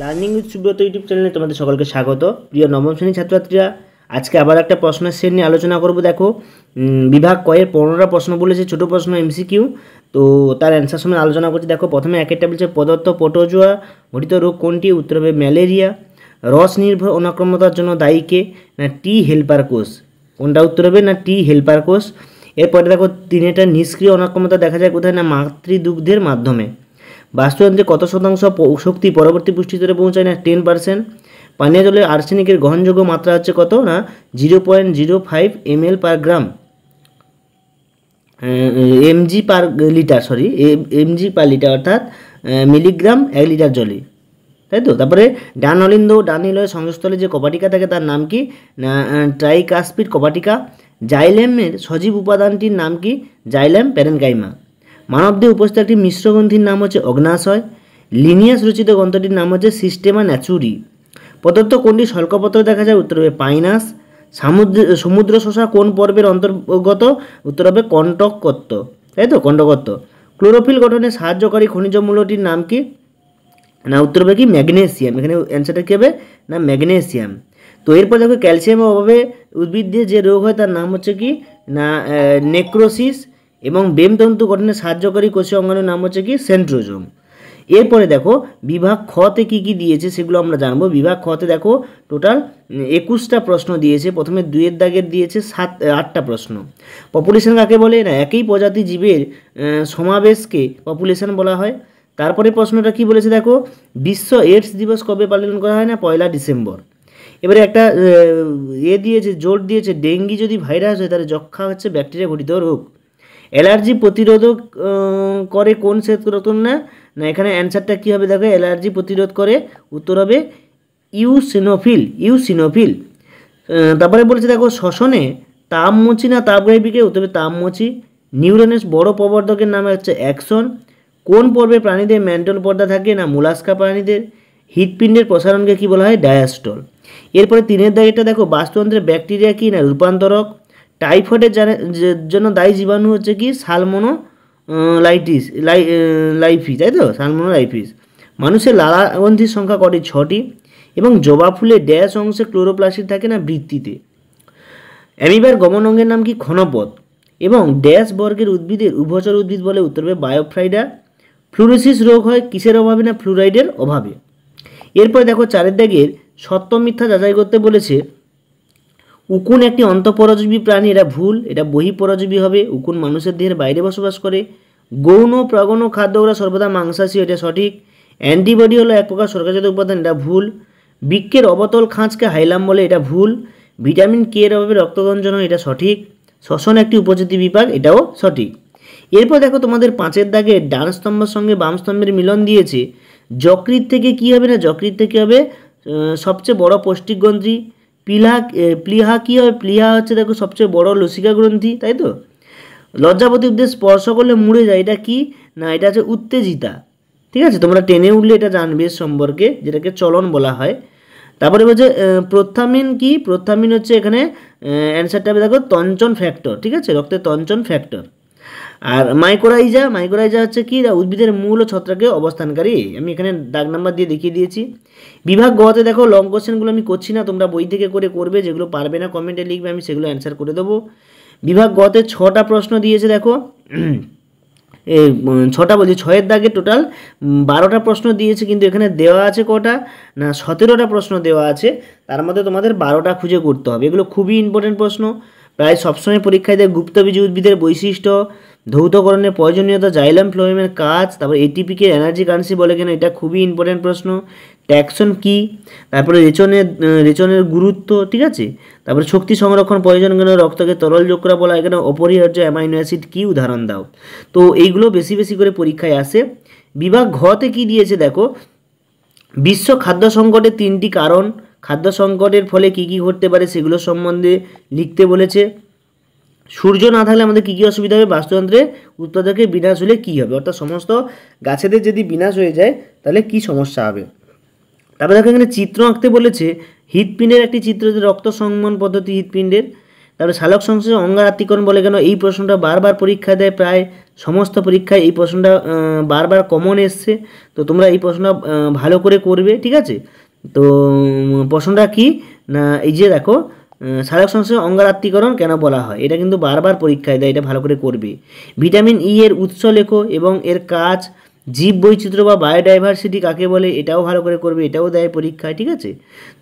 Learning with Subrata YouTube চ্যানেলে তোমাদের সকলকে স্বাগত। প্রিয় নবম শ্রেণীর ছাত্রছাত্রীরা, আজকে আবার একটা প্রশ্নের সেট নিয়ে আলোচনা করব। দেখো, বিভাগ কয়ের 15টা প্রশ্ন বলেছে, ছোটো প্রশ্ন এমসিকিউ। তো তার অ্যান্সার সময় আলোচনা করছি। দেখো, প্রথমে এক একটা বলছে পদার্থ প্রোটোজোয়া ঘটিত রোগ কোনটি? উত্তর হবে ম্যালেরিয়া। রস নির্ভর অনাক্রম্যতার জন্য দায়ী কে? না টি হেল্পার কোষ। কোনটা উত্তর হবে? না টি হেল্পার কোষ। এরপরে দেখো, তিনেটা নিষ্ক্রিয় অনাক্রম্যতা দেখা যায় কোথায়? না মাতৃদুগ্ধের মাধ্যমে। বাস্তুতন্ত্রে কত শতাংশ শক্তি পরবর্তী পুষ্টিস্তরে পৌঁছায়? না 10%। পানীয় জলে আর্সেনিকের গ্রহণযোগ্য মাত্রা হচ্ছে কত? না 0.05 ml per gram, MG per litre, MG per litre, অর্থাৎ মিলিগ্রাম 1 লিটার জলে, তাই তো। তারপরে ডান অলিন্দ ডান নিলয়ের সংযোগস্থলে যে কপাটিকা থাকে তার নাম কি? না ট্রাইকাসপিড কপাটিকা। জাইলেমের সজীব উপাদানটির নাম কি? Xylem parenchyma. মানবদেহে উপস্থিত একটি মিশ্র গ্রন্থির নাম হচ্ছে অগ্নাশয়। লিনিয়াস রচিত গ্রন্থটির নাম হচ্ছে সিস্টেমা ন্যাচুরি। পদার্থ কোনটি স্বল্পপত্র দেখা যায়? উত্তর হবে পাইনাস। সমুদ্র শসা কোন পর্বের অন্তর্গত? উত্তর হবে কণ্টকত্ব, তাই তো, কণ্টকত্ব। ক্লোরোফিল গঠনে সাহায্যকারী খনিজ মূলটির নাম কি? না উত্তর হবে কি? ম্যাগনেসিয়াম। এখানে অ্যান্সারটা কী হবে? না ম্যাগনেসিয়াম। তো এরপর দেখো, ক্যালসিয়ামের অভাবে উদ্ভিদ দিয়ে যে রোগ হয় তার নাম হচ্ছে কি? না নেক্রোসিস। এবং বেমতন্তু গঠনে সাহায্যকারী কোষীয় অঙ্গাণুর নাম হচ্ছে কি? সেন্ট্রোজোম। এরপরে দেখো, বিভাগ খতে কি কি দিয়েছে সেগুলো আমরা জানবো। বিভাগ খতে দেখো টোটাল 21টা প্রশ্ন দিয়েছে। প্রথমে 2-এর দাগের দিয়েছে 8টা প্রশ্ন। পপুলেশন কাকে বলে? না একই প্রজাতি জীবের সমাবেশকে পপুলেশন বলা হয়। তারপরে প্রশ্নটা কি বলেছে দেখো, বিশ্ব এইডস দিবস কবে পালন করা হয়? না 1 ডিসেম্বর। এবারে একটা দিয়েছে, জোর দিয়েছে, ডেঙ্গি যদি ভাইরাস হয় তাহলে যক্ষা হচ্ছে ব্যাকটেরিয়া ঘটিত রোগ। অ্যালার্জি প্রতিরোধক করে কোন শ্বেতরত্ন? না এখানে অ্যান্সারটা কী হবে দেখো, অ্যালার্জি প্রতিরোধ করে, উত্তর হবে ইউসিনোফিল। তারপরে বলেছে দেখো, শ্বসনে তাপমোচী না তাপগ্রাহীকে? উত্তর হবে তাপমোচী। নিউরনের বড় প্রবর্ধকের নাম হচ্ছে অ্যাক্সন। কোন পর্বে প্রাণীদের ম্যান্টল পর্দা থাকে? না মোলাস্কা প্রাণীদের। হৃৎপিণ্ডের প্রসারণকে কি বলা হয়? ডায়াস্টল। এরপরে 3-এর দাগেরটা দেখো, বাস্তুতন্ত্রের ব্যাকটেরিয়া কি? না রূপান্তরক। টাইফয়েডের জন্য দায়ী জীবাণু হচ্ছে কি? সালমোনো লাইফি, তাই তো, সালমোনো লাইফিস। মানুষের লালা গ্রন্থির সংখ্যা কটি? 6টি। এবং জবা ফুলে ড্যাশ অংশে ক্লোরোপ্লাস্ট থাকে না বৃত্তিতে। অ্যামিবার গমন অঙ্গের নাম কি? ক্ষণপথ। এবং ড্যাশ বর্গের উদ্ভিদের উভচর উদ্ভিদ বলে? উত্তর হবে বায়োফ্রাইডা। ফ্লুরোসিস রোগ হয় কিসের অভাবে? না ফ্লুরাইডের অভাবে। এরপরে দেখো, 4-এর দাগের সত্য মিথ্যা যাচাই করতে বলেছে। উকুন একটি অন্তঃপরজীবী প্রাণী, এটা ভুল, এটা বহিঃপরজীবী হবে। উকুন মানুষের দেহের বাইরে বসবাস করে। গৌণ প্রাগণ খাদ্য ওরা সর্বদা মাংসাশী, এটা সঠিক। অ্যান্টিবডি হলো এক প্রকার শর্করাজাত উপাদান, এটা ভুল। বৃক্কের অবতল খাঁজকে হাইলাম বলে, এটা ভুল। ভিটামিন কে এর অভাবে রক্তদঞ্জন, এটা সঠিক। শ্বসন একটি উপজাতি বিভাগ, এটাও সঠিক। এরপর দেখো, তোমাদের 5-এর দাগে ডান স্তম্ভের সঙ্গে বাম স্তম্ভের মিলন দিয়েছে। যকৃৎ থেকে কি হবে? না যকৃৎ থেকে হবে সবচেয়ে বড় পৌষ্টিক গ্রন্থি। প্লীহা কী হবে? প্লীহা হচ্ছে দেখো সবচেয়ে বড় লসিকা গ্রন্থি, তাই তো। লজ্জাপতি উদ্দেশ্য স্পর্শ করলে মুড়ে যায়, এটা কি? না এটা হচ্ছে উত্তেজিতা। ঠিক আছে, তোমরা টেনে উঠলে এটা জানবে সম্পর্কে, যেটাকে চলন বলা হয়। তারপরে বলছে প্রোথামিন কি? প্রোথামিন হচ্ছে এখানে অ্যান্সারটা হবে দেখো তঞ্চন ফ্যাক্টর, ঠিক আছে, রক্তের তঞ্চন ফ্যাক্টর। আর মাইক্রোরাইজা হচ্ছে কি? উদ্ভিদের মূল ও ছত্রাকে অবস্থানকারী। আমি এখানে দাগ নাম্বার দিয়ে দেখিয়ে দিয়েছি। বিভাগ গতে দেখো, লং কোশ্চেনগুলো আমি করছি না, তোমরা বই থেকে করে করবে। যেগুলো পারবে না কমেন্টে লিখবে, আমি সেগুলো অ্যান্সার করে দেবো। বিভাগ গতে 6টা প্রশ্ন দিয়েছে দেখো, 6টা বলছি, 6-এর দাগে টোটাল 12টা প্রশ্ন দিয়েছে, কিন্তু এখানে দেওয়া আছে কটা? না 17টা প্রশ্ন দেওয়া আছে। তার মধ্যে তোমাদের 12টা খুঁজে করতে হবে। এগুলো খুবই ইম্পর্টেন্ট প্রশ্ন, প্রায় সবসময় পরীক্ষায় দেয়। গুপ্তবীজ উদ্ভিদের বৈশিষ্ট্য, ধৌতকরণের প্রয়োজনীয়তা, জাইলাম ফ্লোয়েমের কাজ, তারপর এটিপিকে এনার্জি কারেন্সি বলে কেন, এটা খুবই ইম্পর্টেন্ট প্রশ্ন। ট্যাক্সন কি, তারপরে রেচনের গুরুত্ব, ঠিক আছে। তারপরে শক্তি সংরক্ষণ প্রয়োজন কেন, রক্তকে তরল যোগ করা বলা এখানে অপরিহার্য অ্যামাইনো অ্যাসিড কি, উদাহরণ দাও। তো এইগুলো বেশি বেশি করে পরীক্ষায় আসে। বিভাগ ঘতে কি দিয়েছে দেখো, বিশ্ব খাদ্য সংকটের 3টি কারণ, খাদ্য সংকটের ফলে কী কী ঘটতে পারে সেগুলো সম্বন্ধে লিখতে বলেছে। সূর্য না থাকলে আমাদের কী কী অসুবিধা হবে? বাস্তুতন্ত্রে উৎপাদকের বিনাশ হলে কী হবে, অর্থাৎ সমস্ত গাছেদের যদি বিনাশ হয়ে যায় তাহলে কী সমস্যা হবে। তারপরে দেখো, এখানে চিত্র আঁকতে বলেছে। হৃৎপিণ্ডের একটি চিত্র, রক্ত সংবহন পদ্ধতি হৃৎপিণ্ডের। তারপরে সালোক সংশ্লেষে অঙ্গার আত্তীকরণ বলে কেন, এই প্রশ্নটা বারবার পরীক্ষা দেয়, প্রায় সমস্ত পরীক্ষায় এই প্রশ্নটা বারবার কমন এসছে। তো তোমরা এই প্রশ্নটা ভালো করে করবে, ঠিক আছে। তো প্রশ্নটা কি না, এই যে দেখো সালোক সংশ্লেষে অঙ্গার আত্তীকরণ কেন বলা হয়, এটা কিন্তু বারবার পরীক্ষায় দেয়, এটা ভালো করে করবে। ভিটামিন ই এর উৎস লেখো এবং এর কাজ। জীব বৈচিত্র্য বা বায়োডাইভার্সিটি কাকে বলে, এটাও ভালো করে করবে, এটাও দেয় পরীক্ষায়, ঠিক আছে।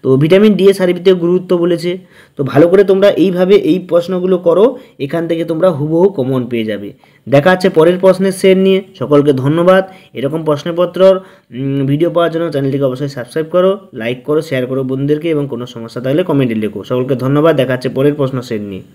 তো ভিটামিন ডি এর শারীরবৃত্তীয় গুরুত্ব বলেছে। তো ভালো করে তোমরা এইভাবে এই প্রশ্নগুলো করো, এখান থেকে তোমরা হুবহু কমন পেয়ে যাবে। দেখা যাচ্ছে পরের প্রশ্নের সেট নিয়ে। সকলকে ধন্যবাদ। এরকম প্রশ্নপত্রর ভিডিও পাওয়ার জন্য চ্যানেলটিকে অবশ্যই সাবস্ক্রাইব করো, লাইক করো, শেয়ার করো বন্ধুদেরকে, এবং কোনো সমস্যা থাকলে কমেন্টে লেখো। সকলকে ধন্যবাদ। দেখা যাচ্ছে পরের প্রশ্ন সেট নিয়ে।